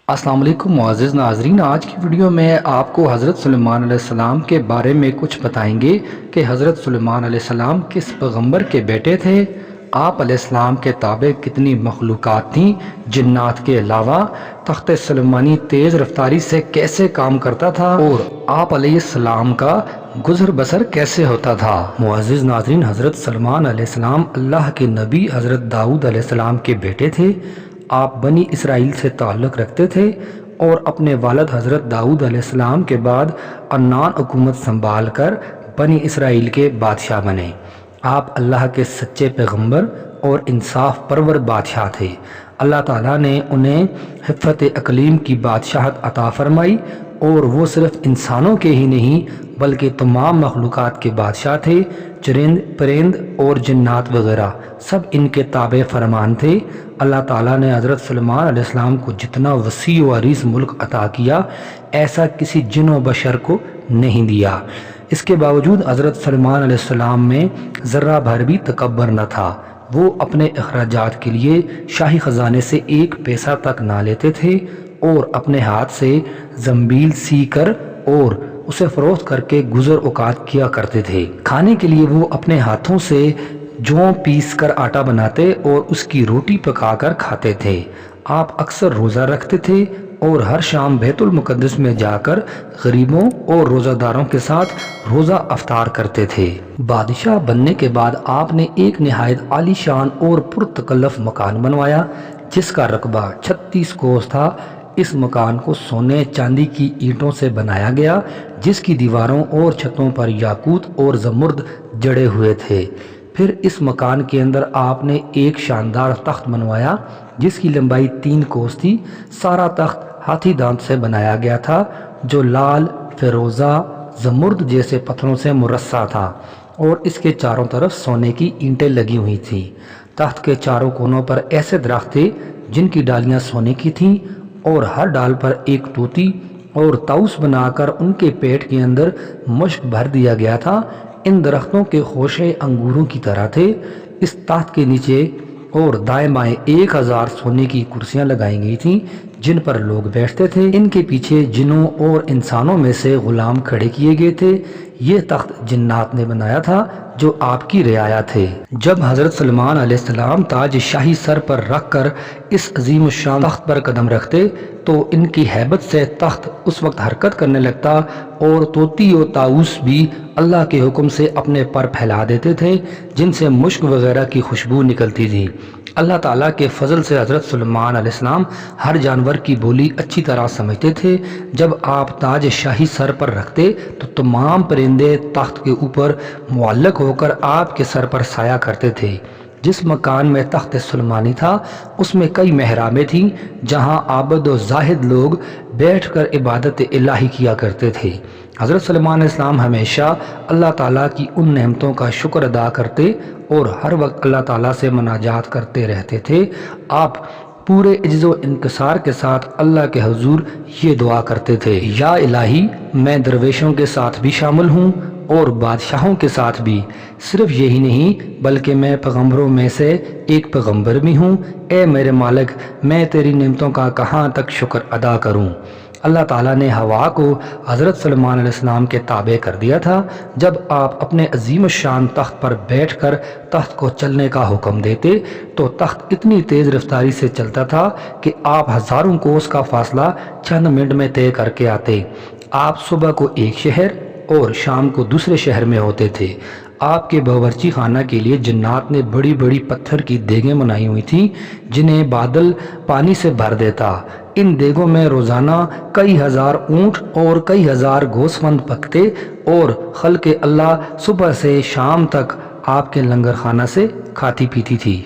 السلام علیکم معزز ناظرین، آج کی ویڈیو میں آپ کو حضرت سلیمان علیہ السلام کے بارے میں کچھ بتائیں گے کہ حضرت سلیمان علیہ السلام کس پیغمبر کے بیٹے تھے، آپ علیہ السلام کے تابع کتنی مخلوقات تھیں، جنات کے علاوہ تخت سلیمانی تیز رفتاری سے کیسے کام کرتا تھا اور آپ علیہ السلام کا گزر بسر کیسے ہوتا تھا۔ معزز ناظرین، حضرت سلیمان علیہ السلام اللہ کے نبی حضرت داؤد علیہ السلام کے بیٹے تھے۔ آپ بنی اسرائیل سے تعلق رکھتے تھے اور اپنے والد حضرت داؤد علیہ السلام کے بعد عنان حکومت سنبھال کر بنی اسرائیل کے بادشاہ بنے۔ آپ اللہ کے سچے پیغمبر اور انصاف پرور بادشاہ تھے۔ اللہ تعالیٰ نے انہیں حفت اقلیم کی بادشاہت عطا فرمائی اور وہ صرف انسانوں کے ہی نہیں بلکہ تمام مخلوقات کے بادشاہ تھے۔ چرند پرند اور جنات وغیرہ سب ان کے تابع فرمان تھے۔ اللہ تعالیٰ نے حضرت سلیمان علیہ السلام کو جتنا وسیع و عریض ملک عطا کیا ایسا کسی جن و بشر کو نہیں دیا۔ اس کے باوجود حضرت سلیمان علیہ السلام میں ذرہ بھر بھی تکبر نہ تھا۔ وہ اپنے اخراجات کے لیے شاہی خزانے سے ایک پیسہ تک نہ لیتے تھے اور اپنے ہاتھ سے زنبیل سی کر اور اسے فروخت کر کے گزر اوقات کیا کرتے تھے۔ کھانے کے لیے وہ اپنے ہاتھوں سے جو پیس کر آٹا بناتے اور اس کی روٹی پکا کر کھاتے تھے۔ آپ اکثر روزہ رکھتے تھے اور ہر شام بیت المقدس میں جا کر غریبوں اور روزہ داروں کے ساتھ روزہ افطار کرتے تھے۔ بادشاہ بننے کے بعد آپ نے ایک نہایت عالی شان اور پرتکلف مکان بنوایا جس کا رقبہ 36 کوس تھا۔ اس مکان کو سونے چاندی کی اینٹوں سے بنایا گیا جس کی دیواروں اور چھتوں پر یاقوت اور زمرد جڑے ہوئے تھے۔ پھر اس مکان کے اندر آپ نے ایک شاندار تخت بنوایا جس کی لمبائی 3 کوس تھی۔ سارا تخت ہاتھی دانت سے بنایا گیا تھا جو لال، فیروزہ، زمرد جیسے پتھروں سے مرصع تھا اور اس کے چاروں طرف سونے کی اینٹیں لگی ہوئی تھیں۔ تخت کے چاروں کونوں پر ایسے درخت تھے جن کی ڈالیاں سونے کی تھیں اور ہر ڈال پر ایک طوطی اور طاؤس بنا کر ان کے پیٹ کے اندر مشک بھر دیا گیا تھا۔ ان درختوں کے خوشے انگوروں کی طرح تھے۔ اس تخت کے نیچے اور دائیں بائیں 1000 سونے کی کرسیاں لگائی گئی تھیں جن پر لوگ بیٹھتے تھے۔ ان کے پیچھے جنوں اور انسانوں میں سے غلام کھڑے کیے گئے تھے۔ یہ تخت جنات نے بنایا تھا جو آپ کی رعایا تھے۔ جب حضرت سلیمان علیہ السلام تاج شاہی سر پر رکھ کر اس عظیم الشان تخت پر قدم رکھتے تو ان کی ہیبت سے تخت اس وقت حرکت کرنے لگتا اور طوطی و طاؤس بھی اللہ کے حکم سے اپنے پر پھیلا دیتے تھے جن سے مشک وغیرہ کی خوشبو نکلتی تھی۔ اللہ تعالیٰ کے فضل سے حضرت سلیمان علیہ السلام ہر جانور کی بولی اچھی طرح سمجھتے تھے۔ جب آپ تاج شاہی سر پر رکھتے تو تمام پرندے تخت کے اوپر معلق ہو کر آپ کے سر پر سایہ کرتے تھے۔ جس مکان میں تخت سلیمانی تھا اس میں کئی محرابیں تھیں جہاں عابد و زاہد لوگ بیٹھ کر عبادت الہی کیا کرتے تھے۔ حضرت سلیمان علیہ السلام ہمیشہ اللہ تعالیٰ کی ان نعمتوں کا شکر ادا کرتے اور ہر وقت اللہ تعالیٰ سے مناجات کرتے رہتے تھے۔ آپ پورے عجز و انکسار کے ساتھ اللہ کے حضور یہ دعا کرتے تھے، یا الہی میں درویشوں کے ساتھ بھی شامل ہوں اور بادشاہوں کے ساتھ بھی، صرف یہی نہیں بلکہ میں پیغمبروں میں سے ایک پیغمبر بھی ہوں۔ اے میرے مالک، میں تیری نعمتوں کا کہاں تک شکر ادا کروں۔ اللہ تعالیٰ نے ہوا کو حضرت سلیمان علیہ السلام کے تابع کر دیا تھا۔ جب آپ اپنے عظیم الشان تخت پر بیٹھ کر تخت کو چلنے کا حکم دیتے تو تخت اتنی تیز رفتاری سے چلتا تھا کہ آپ ہزاروں کوس کا فاصلہ چند منٹ میں طے کر کے آتے۔ آپ صبح کو ایک شہر اور شام کو دوسرے شہر میں ہوتے تھے۔ آپ کے باورچی خانہ کے لیے جنات نے بڑی بڑی پتھر کی دیگیں بنائی ہوئی تھیں جنہیں بادل پانی سے بھر دیتا۔ ان دیگوں میں روزانہ کئی ہزار اونٹ اور کئی ہزار گوسفند پکتے اور خلق اللہ صبح سے شام تک آپ کے لنگر خانہ سے کھاتی پیتی تھی۔